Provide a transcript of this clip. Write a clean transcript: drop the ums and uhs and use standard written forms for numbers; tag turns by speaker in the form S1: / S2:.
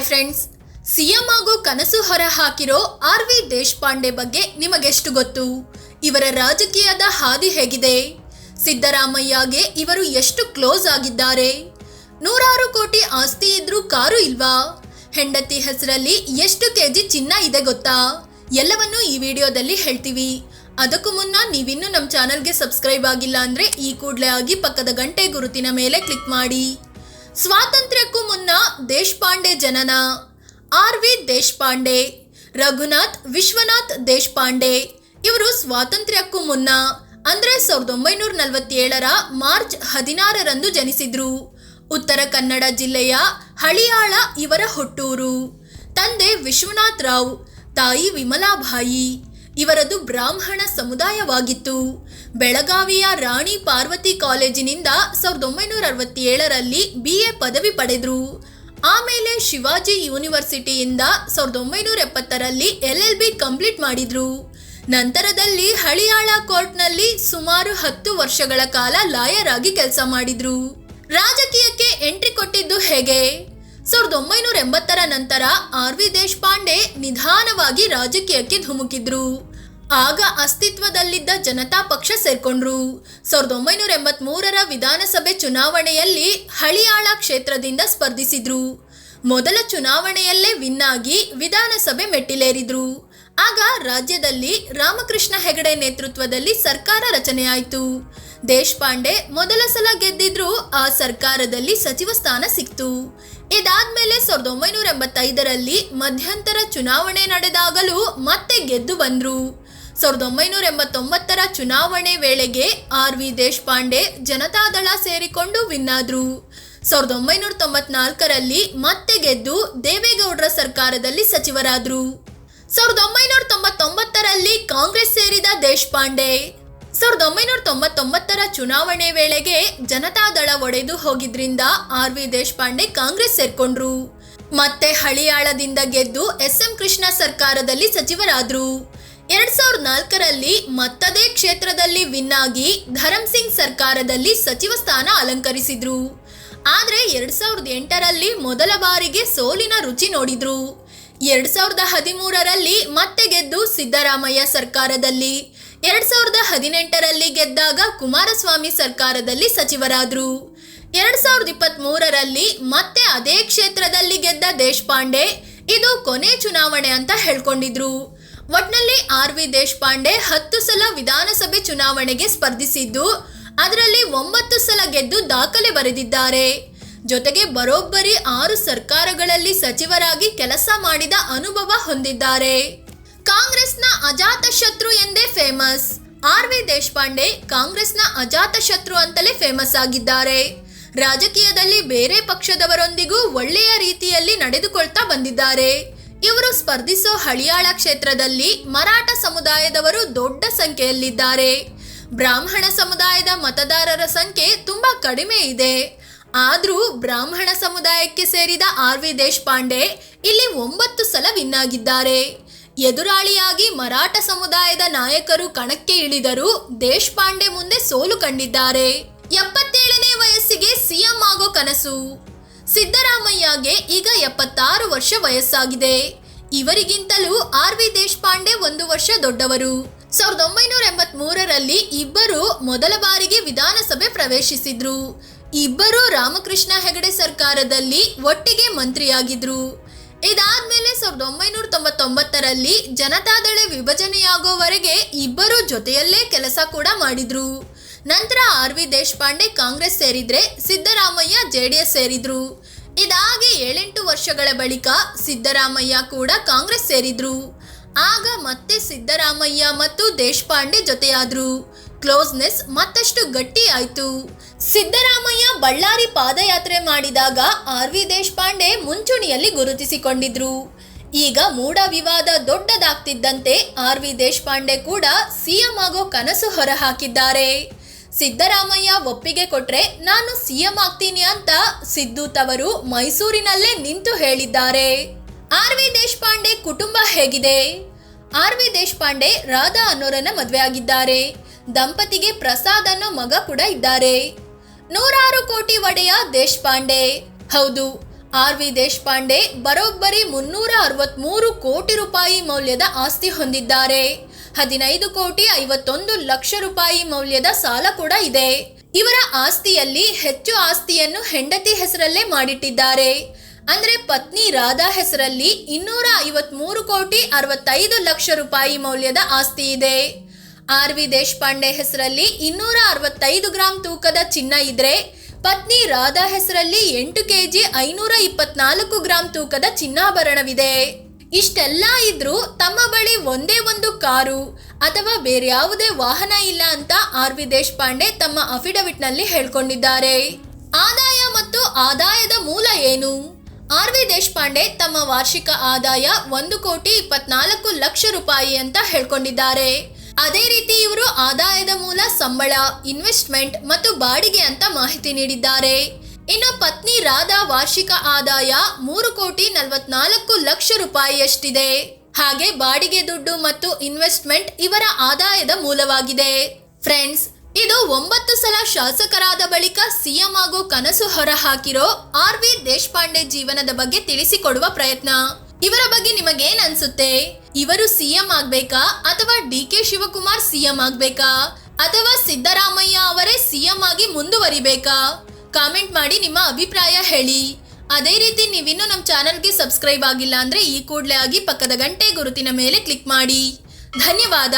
S1: Friends, CM ಆಗೋ ಕನಸು ಹೊರಹಾಕಿರೋ ಆರ್.ವಿ. ದೇಶಪಾಂಡೆ ಬಗ್ಗೆ ನಿಮಗೆಷ್ಟು ಗೊತ್ತು? ಇವರ ರಾಜಕೀಯದ ಹಾದಿ ಹೇಗಿದೆ? ಸಿದ್ದರಾಮಯ್ಯಗೆ ಇವರು ಎಷ್ಟು ಕ್ಲೋಸ್ ಆಗಿದ್ದಾರೆ? 100 ಕೋಟಿ ಆಸ್ತಿ ಇದ್ರೂ ಕಾರು ಇಲ್ವಾ? ಹೆಂಡತಿ ಹೆಸರಲ್ಲಿ ಎಷ್ಟು ಕೆಜಿ ಚಿನ್ನ ಇದೆ ಗೊತ್ತಾ? ಎಲ್ಲವನ್ನೂ ಈ ವಿಡಿಯೋದಲ್ಲಿ ಹೇಳ್ತೀವಿ. ಅದಕ್ಕೂ ಮುನ್ನ ನೀವಿನ್ನೂ ನಮ್ಮ ಚಾನಲ್ಗೆ ಸಬ್ಸ್ಕ್ರೈಬ್ ಆಗಿಲ್ಲ ಅಂದ್ರೆ ಈ ಕೂಡಲೇ ಆಗಿ ಪಕ್ಕದ ಗಂಟೆ ಗುರುತಿನ ಮೇಲೆ ಕ್ಲಿಕ್ ಮಾಡಿ. ಸ್ವಾತಂತ್ರ್ಯಕ್ಕೂ ಮುನ್ನ ದೇಶಪಾಂಡೆ ಜನನ. ಆರ್.ವಿ. ದೇಶಪಾಂಡೆ, ರಘುನಾಥ್ ವಿಶ್ವನಾಥ್ ದೇಶಪಾಂಡೆ ಇವರು ಸ್ವಾತಂತ್ರ್ಯಕ್ಕೂ ಮುನ್ನ ಅಂದ್ರೆ 1947ರ ಮಾರ್ಚ್ 16ರಂದು ಜನಿಸಿದ್ರು. ಉತ್ತರ ಕನ್ನಡ ಜಿಲ್ಲೆಯ ಹಳಿಯಾಳ ಇವರ ಹುಟ್ಟೂರು. ತಂದೆ ವಿಶ್ವನಾಥ್ ರಾವ್, ತಾಯಿ ವಿಮಲಾಬಾಯಿ. ಇವರದು ಬ್ರಾಹ್ಮಣ ಸಮುದಾಯವಾಗಿತ್ತು. ಬೆಳಗಾವಿಯ ರಾಣಿ ಪಾರ್ವತಿ ಕಾಲೇಜಿನಿಂದ 1967ರಲ್ಲಿ BA ಪದವಿ ಪಡೆದರು. ಆಮೇಲೆ ಶಿವಾಜಿ ಯೂನಿವರ್ಸಿಟಿಯಿಂದ 1970ರಲ್ಲಿ LLB ಕಂಪ್ಲೀಟ್ ಮಾಡಿದ್ರು. ನಂತರದಲ್ಲಿ ಹಳಿಯಾಳ ಕೋರ್ಟ್ನಲ್ಲಿ ಸುಮಾರು 10 ವರ್ಷಗಳ ಕಾಲ ಲಾಯರ್ ಆಗಿ ಕೆಲಸ ಮಾಡಿದ್ರು. ರಾಜಕೀಯಕ್ಕೆ ಎಂಟ್ರಿ ಕೊಟ್ಟಿದ್ದು ಹೇಗೆ? 1980ರ ನಂತರ ಆರ್.ವಿ. ದೇಶಪಾಂಡೆ ನಿಧಾನವಾಗಿ ರಾಜಕೀಯಕ್ಕೆ ಧುಮುಕಿದ್ರು. ಆಗ ಅಸ್ತಿತ್ವದಲ್ಲಿದ್ದ ಜನತಾ ಪಕ್ಷ ಸೇರ್ಕೊಂಡ್ರು. 1983ರ ವಿಧಾನಸಭೆ ಚುನಾವಣೆಯಲ್ಲಿ ಹಳಿಯಾಳ ಕ್ಷೇತ್ರದಿಂದ ಸ್ಪರ್ಧಿಸಿದ್ರು. ಮೊದಲ ಚುನಾವಣೆಯಲ್ಲೇ ವಿನ್ ಆಗಿ ವಿಧಾನಸಭೆ ಮೆಟ್ಟಿಲೇರಿದ್ರು. ಆಗ ರಾಜ್ಯದಲ್ಲಿ ರಾಮಕೃಷ್ಣ ಹೆಗಡೆ ನೇತೃತ್ವದಲ್ಲಿ ಸರ್ಕಾರ ರಚನೆಯಾಯಿತು. ದೇಶಪಾಂಡೆ ಮೊದಲ ಸಲ ಗೆದ್ದಿದ್ರು. ಆ ಸರ್ಕಾರದಲ್ಲಿ ಸಚಿವ ಸ್ಥಾನ ಸಿಕ್ತು. ಇದಾದ್ಮೇಲೆ 1985ರಲ್ಲಿ ಮಧ್ಯಂತರ ಚುನಾವಣೆ ನಡೆದಾಗಲೂ ಮತ್ತೆ ಗೆದ್ದು ಬಂದ್ರು. 1989ರ ಚುನಾವಣೆ ವೇಳೆಗೆ ಆರ್.ವಿ. ದೇಶಪಾಂಡೆ ಜನತಾದಳ ಸೇರಿಕೊಂಡು ವಿನ್ ಆದ್ರು. 1994ರಲ್ಲಿ ಮತ್ತೆ ಗೆದ್ದು ದೇವೇಗೌಡರ ಸರ್ಕಾರದಲ್ಲಿ ಸಚಿವರಾದ್ರು. 1999ರಲ್ಲಿ ಕಾಂಗ್ರೆಸ್ ಸೇರಿದ ದೇಶಪಾಂಡೆ 1999ರ ಚುನಾವಣೆ ವೇಳೆಗೆ ಜನತಾದಳ ಒಡೆದು ಹೋಗಿದ್ರಿಂದ ಆರ್.ವಿ. ದೇಶಪಾಂಡೆ ಕಾಂಗ್ರೆಸ್ ಸೇರ್ಕೊಂಡ್ರು. ಮತ್ತೆ ಹಳಿಯಾಳದಿಂದ ಗೆದ್ದು SM ಕೃಷ್ಣ ಸರ್ಕಾರದಲ್ಲಿ ಸಚಿವರಾದ್ರು. 2004ರಲ್ಲಿ ಮತ್ತದೇ ಕ್ಷೇತ್ರದಲ್ಲಿ ವಿನ್ ಆಗಿ ಧರಮ್ ಸಿಂಗ್ ಸರ್ಕಾರದಲ್ಲಿ ಸಚಿವ ಸ್ಥಾನ ಅಲಂಕರಿಸಿದ್ರು. ಆದ್ರೆ 2008ರಲ್ಲಿ ಮೊದಲ ಬಾರಿಗೆ ಸೋಲಿನ ರುಚಿ ನೋಡಿದ್ರು. 2013ರಲ್ಲಿ ಮತ್ತೆ ಗೆದ್ದು ಸಿದ್ದರಾಮಯ್ಯ ಸರ್ಕಾರದಲ್ಲಿ, 2018ರಲ್ಲಿ ಗೆದ್ದಾಗ ಕುಮಾರಸ್ವಾಮಿ ಸರ್ಕಾರದಲ್ಲಿ ಸಚಿವರಾದ್ರು. 2023ರಲ್ಲಿ ಮತ್ತೆ ಅದೇ ಕ್ಷೇತ್ರದಲ್ಲಿ ಗೆದ್ದ ದೇಶಪಾಂಡೆ ಇದು ಕೊನೆ ಚುನಾವಣೆ ಅಂತ ಹೇಳ್ಕೊಂಡಿದ್ರು. ಒಟ್ನಲ್ಲಿ ಆರ್.ವಿ. ದೇಶಪಾಂಡೆ 10 ಸಲ ವಿಧಾನಸಭೆ ಚುನಾವಣೆಗೆ ಸ್ಪರ್ಧಿಸಿದ್ದು ಅದರಲ್ಲಿ 9 ಸಲ ಗೆದ್ದು ದಾಖಲೆ ಬರೆದಿದ್ದಾರೆ. ಜೊತೆಗೆ ಬರೋಬ್ಬರಿ 6 ಸರ್ಕಾರಗಳಲ್ಲಿ ಸಚಿವರಾಗಿ ಕೆಲಸ ಮಾಡಿದ ಅನುಭವ ಹೊಂದಿದ್ದಾರೆ. ಕಾಂಗ್ರೆಸ್ನ ಅಜಾತ ಶತ್ರು ಎಂದೇ ಫೇಮಸ್. ಆರ್.ವಿ. ದೇಶಪಾಂಡೆ ಕಾಂಗ್ರೆಸ್ನ ಅಜಾತ ಶತ್ರು ಅಂತಲೇ ಫೇಮಸ್ ಆಗಿದ್ದಾರೆ. ರಾಜಕೀಯದಲ್ಲಿ ಬೇರೆ ಪಕ್ಷದವರೊಂದಿಗೂ ಒಳ್ಳೆಯ ರೀತಿಯಲ್ಲಿ ನಡೆದುಕೊಳ್ತಾ ಬಂದಿದ್ದಾರೆ. ಇವರು ಸ್ಪರ್ಧಿಸೋ ಹಳಿಯಾಳ ಕ್ಷೇತ್ರದಲ್ಲಿ ಮರಾಠ ಸಮುದಾಯದವರು ದೊಡ್ಡ ಸಂಖ್ಯೆಯಲ್ಲಿದ್ದಾರೆ. ಬ್ರಾಹ್ಮಣ ಸಮುದಾಯದ ಮತದಾರರ ಸಂಖ್ಯೆ ತುಂಬಾ ಕಡಿಮೆ ಇದೆ. ಆದ್ರೂ ಬ್ರಾಹ್ಮಣ ಸಮುದಾಯಕ್ಕೆ ಸೇರಿದ ಆರ್.ವಿ. ದೇಶಪಾಂಡೆ ಇಲ್ಲಿ 9 ಸಲ ವಿನ್ ಆಗಿದ್ದಾರೆ. ಎದುರಾಳಿಯಾಗಿ ಮರಾಠ ಸಮುದಾಯದ ನಾಯಕರು ಕಣಕ್ಕೆ ಇಳಿದರೂ ದೇಶಪಾಂಡೆ ಮುಂದೆ ಸೋಲು ಕಂಡಿದ್ದಾರೆ. 77ನೇ ವಯಸ್ಸಿಗೆ ಸಿಎಂ ಆಗೋ ಕನಸು. ಸಿದ್ದರಾಮಯ್ಯಗೆ ಈಗ 76 ವರ್ಷ ವಯಸ್ಸಾಗಿದೆ. ಇವರಿಗಿಂತಲೂ ಆರ್.ವಿ. ದೇಶಪಾಂಡೆ 1 ವರ್ಷ ದೊಡ್ಡವರು. 1983ರಲ್ಲಿ ಇಬ್ಬರು ಮೊದಲ ಬಾರಿಗೆ ವಿಧಾನಸಭೆ ಪ್ರವೇಶಿಸಿದ್ರು. ಇಬ್ಬರು ರಾಮಕೃಷ್ಣ ಹೆಗಡೆ ಸರ್ಕಾರದಲ್ಲಿ ಒಟ್ಟಿಗೆ ಮಂತ್ರಿಯಾಗಿದ್ರು. ಇದಾದ್ಮೇಲೆ 1999ರಲ್ಲಿ ಜನತಾದಳ ವಿಭಜನೆಯಾಗೋವರೆಗೆ ಇಬ್ಬರು ಜೊತೆಯಲ್ಲೇ ಕೆಲಸ ಕೂಡ ಮಾಡಿದ್ರು. ನಂತರ ಆರ್.ವಿ. ದೇಶಪಾಂಡೆ ಕಾಂಗ್ರೆಸ್ ಸೇರಿದ್ರೆ ಸಿದ್ದರಾಮಯ್ಯ JDS ಸೇರಿದ್ರು. ಇದಾಗಿ 7-8 ವರ್ಷಗಳ ಬಳಿಕ ಸಿದ್ದರಾಮಯ್ಯ ಕೂಡ ಕಾಂಗ್ರೆಸ್ ಸೇರಿದ್ರು. ಆಗ ಮತ್ತೆ ಸಿದ್ದರಾಮಯ್ಯ ಮತ್ತು ದೇಶಪಾಂಡೆ ಜೊತೆಯಾದ್ರು. ಕ್ಲೋಸ್ನೆಸ್ ಮತ್ತಷ್ಟು ಗಟ್ಟಿ ಆಯ್ತು. ಸಿದ್ದರಾಮಯ್ಯ ಬಳ್ಳಾರಿ ಪಾದಯಾತ್ರೆ ಮಾಡಿದಾಗ ಆರ್.ವಿ. ದೇಶಪಾಂಡೆ ಮುಂಚೂಣಿಯಲ್ಲಿ ಗುರುತಿಸಿಕೊಂಡಿದ್ರು. ಈಗ ಮೂಡ ವಿವಾದ ದೊಡ್ಡದಾಗ್ತಿದ್ದಂತೆ ಆರ್.ವಿ. ದೇಶಪಾಂಡೆ ಕೂಡ ಸಿಎಂ ಆಗೋ ಕನಸು ಹೊರಹಾಕಿದ್ದಾರೆ. ಸಿದ್ದರಾಮಯ್ಯ ಒಪ್ಪಿಗೆ ಕೊಟ್ರೆ ನಾನು ಸಿಎಂ ಆಗ್ತೀನಿ ಅಂತ ಸಿದ್ದು ತವರು ಮೈಸೂರಿನಲ್ಲೇ ನಿಂತು ಹೇಳಿದ್ದಾರೆ. ಆರ್.ವಿ. ದೇಶಪಾಂಡೆ ಕುಟುಂಬ ಹೇಗಿದೆ? ಆರ್.ವಿ. ದೇಶಪಾಂಡೆ ರಾಧಾ ಅನ್ನೋರನ್ನ ಮದುವೆ ಆಗಿದ್ದಾರೆ. ದಂಪತಿಗೆ ಪ್ರಸಾದ್ ಅನ್ನೋ ಮಗ ಕೂಡ ಇದ್ದಾರೆ. 100 ಕೋಟಿ ಒಡೆಯ ದೇಶಪಾಂಡೆ. ಹೌದು, ಆರ್.ವಿ. ದೇಶಪಾಂಡೆ ಬರೋಬ್ಬರಿ 363 ಕೋಟಿ ರೂಪಾಯಿ ಮೌಲ್ಯದ ಆಸ್ತಿ ಹೊಂದಿದ್ದಾರೆ. 15 ಕೋಟಿ 51 ಲಕ್ಷ ರೂಪಾಯಿ ಮೌಲ್ಯದ ಸಾಲ ಕೂಡ ಇದೆ. ಇವರ ಆಸ್ತಿಯಲ್ಲಿ ಹೆಚ್ಚು ಆಸ್ತಿಯನ್ನು ಹೆಂಡತಿ ಹೆಸರಲ್ಲೇ ಮಾಡಿಟ್ಟಿದ್ದಾರೆ. ಅಂದ್ರೆ ಪತ್ನಿ ರಾಧಾ ಹೆಸರಲ್ಲಿ 253 ಕೋಟಿ 65 ಲಕ್ಷ ರೂಪಾಯಿ ಮೌಲ್ಯದ ಆಸ್ತಿ ಇದೆ. ಆರ್.ವಿ. ದೇಶಪಾಂಡೆ ಹೆಸರಲ್ಲಿ 265 ಗ್ರಾಂ ತೂಕದ ಚಿನ್ನ ಇದ್ರೆ ಪತ್ನಿ ರಾಧಾ ಹೆಸರಲ್ಲಿ 8 ಕೆಜಿ 524 ಗ್ರಾಂ ತೂಕದ ಚಿನ್ನಾಭರಣವಿದೆ. ಇಷ್ಟೆಲ್ಲ ಇದ್ರೂ ತಮ್ಮ ಬಳಿ ಒಂದೇ ಒಂದು ಕಾರು ಅಥವಾ ಬೇರೆ ಯಾವುದೇ ವಾಹನ ಇಲ್ಲ ಅಂತ ಆರ್.ವಿ. ದೇಶಪಾಂಡೆ ತಮ್ಮ ಅಫಿಡವಿಟ್ ನಲ್ಲಿ ಹೇಳ್ಕೊಂಡಿದ್ದಾರೆ. ಆದಾಯ ಮತ್ತು ಆದಾಯದ ಮೂಲ ಏನು? ಆರ್.ವಿ. ದೇಶಪಾಂಡೆ ತಮ್ಮ ವಾರ್ಷಿಕ ಆದಾಯ 1 ಕೋಟಿ 24 ಲಕ್ಷ ರೂಪಾಯಿ ಅಂತ ಹೇಳ್ಕೊಂಡಿದ್ದಾರೆ. ಅದೇ ರೀತಿ ಇವರು ಆದಾಯದ ಮೂಲ ಸಂಬಳ, ಇನ್ವೆಸ್ಟ್ಮೆಂಟ್ ಮತ್ತು ಬಾಡಿಗೆ ಅಂತ ಮಾಹಿತಿ ನೀಡಿದ್ದಾರೆ. ಇನ್ನು ಪತ್ನಿ ರಾಧಾ ವಾರ್ಷಿಕ ಆದಾಯ 3 ಕೋಟಿ 44 ಲಕ್ಷ ರೂಪಾಯಿಯಷ್ಟಿದೆ. ಹಾಗೆ ಬಾಡಿಗೆ ದುಡ್ಡು ಮತ್ತು ಇನ್ವೆಸ್ಟ್ಮೆಂಟ್ ಇವರ ಆದಾಯದ ಮೂಲವಾಗಿದೆ. ಫ್ರೆಂಡ್ಸ್, ಇದು 9 ಸಲ ಶಾಸಕರಾದ ಬಳಿಕ ಸಿಎಂ ಆಗೋ ಕನಸು ಹೊರ ಹಾಕಿರೋ ಆರ್.ವಿ. ದೇಶಪಾಂಡೆ ಜೀವನದ ಬಗ್ಗೆ ತಿಳಿಸಿಕೊಡುವ ಪ್ರಯತ್ನ. ಇವರ ಬಗ್ಗೆ ನಿಮಗೇನ್ ಅನ್ಸುತ್ತೆ? ಇವರು ಸಿಎಂ ಆಗ್ಬೇಕಾ ಅಥವಾ ಡಿ.ಕೆ. ಶಿವಕುಮಾರ್ ಸಿಎಂ ಆಗ್ಬೇಕಾ ಅಥವಾ ಸಿದ್ದರಾಮಯ್ಯ ಅವರೇ ಸಿಎಂ ಆಗಿ ಮುಂದುವರಿಬೇಕಾ? ಕಾಮೆಂಟ್ ಮಾಡಿ ನಿಮ್ಮ ಅಭಿಪ್ರಾಯ ಹೇಳಿ. ಅದೇ ರೀತಿ ನೀವಿನ್ನೂ ನಮ್ಮ ಚಾನಲ್ಗೆ ಸಬ್ಸ್ಕ್ರೈಬ್ ಆಗಿಲ್ಲ ಅಂದ್ರೆ ಈ ಕೂಡಲೇ ಆಗಿ ಪಕ್ಕದ ಗಂಟೆ ಗುರುತಿನ ಮೇಲೆ ಕ್ಲಿಕ್ ಮಾಡಿ. ಧನ್ಯವಾದ.